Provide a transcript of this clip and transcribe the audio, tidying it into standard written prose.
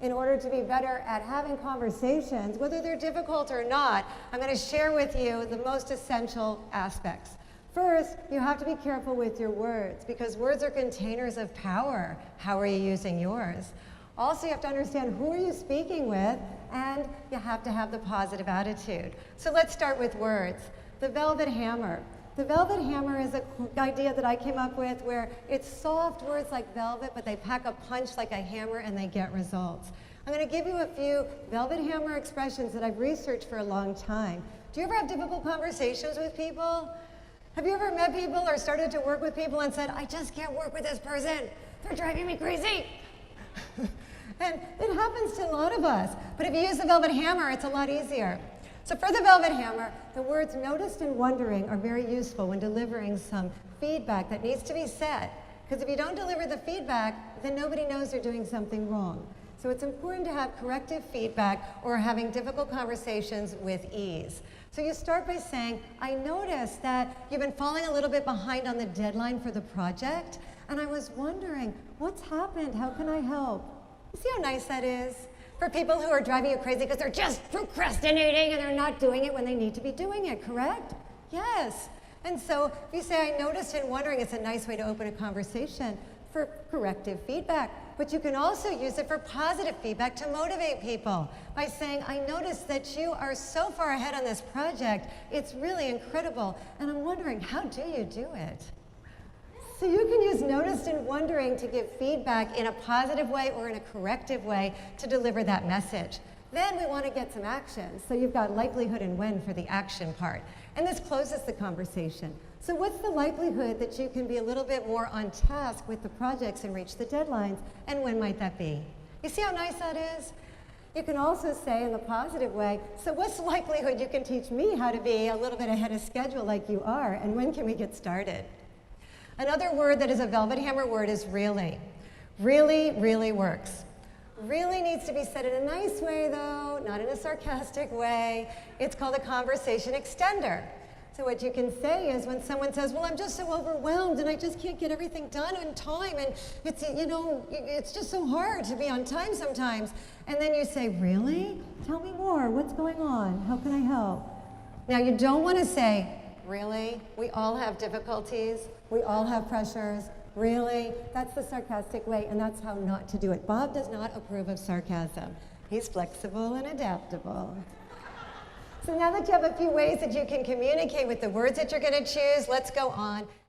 in order to be better at having conversations, whether they're difficult or not, I'm going to share with you the most essential aspects. First, you have to be careful with your words, because words are containers of power. How are you using yours? Also, you have to understand who are you speaking with, and you have to have the positive attitude. So let's start with words. The velvet hammer. The velvet hammer is an idea that I came up with where it's soft words like velvet, but they pack a punch like a hammer and they get results. I'm going to give you a few velvet hammer expressions that I've researched for a long time. Do you ever have difficult conversations with people? Have you ever met people or started to work with people and said, I just can't work with this person, they're driving me crazy? And it happens to a lot of us, but if you use the velvet hammer, it's a lot easier. So for the velvet hammer, the words noticed and wondering are very useful when delivering some feedback that needs to be said. Because if you don't deliver the feedback, then nobody knows they're doing something wrong. So it's important to have corrective feedback or having difficult conversations with ease. So you start by saying, I noticed that you've been falling a little bit behind on the deadline for the project, and I was wondering, what's happened? How can I help? You see how nice that is? For people who are driving you crazy because they're just procrastinating and they're not doing it when they need to be doing it, correct? Yes. And so if you say, I noticed and wondering, it's a nice way to open a conversation for corrective feedback. But you can also use it for positive feedback to motivate people by saying, I noticed that you are so far ahead on this project. It's really incredible. And I'm wondering, how do you do it? So you can use noticed and wondering to give feedback in a positive way or in a corrective way to deliver that message. Then we want to get some action. So you've got likelihood and when for the action part. And this closes the conversation. So what's the likelihood that you can be a little bit more on task with the projects and reach the deadlines? And when might that be? You see how nice that is? You can also say in the positive way, so what's the likelihood you can teach me how to be a little bit ahead of schedule like you are? And when can we get started? Another word that is a velvet hammer word is really. Really, really works. Really needs to be said in a nice way though, not in a sarcastic way. It's called a conversation extender. So what you can say is when someone says, well, I'm just so overwhelmed and I just can't get everything done on time and it's, you know, it's just so hard to be on time sometimes. And then you say, really? Tell me more. What's going on? How can I help? Now you don't want to say, really? We all have difficulties. We all have pressures. Really? That's the sarcastic way, and that's how not to do it. Bob does not approve of sarcasm. He's flexible and adaptable. So now that you have a few ways that you can communicate with the words that you're going to choose, let's go on.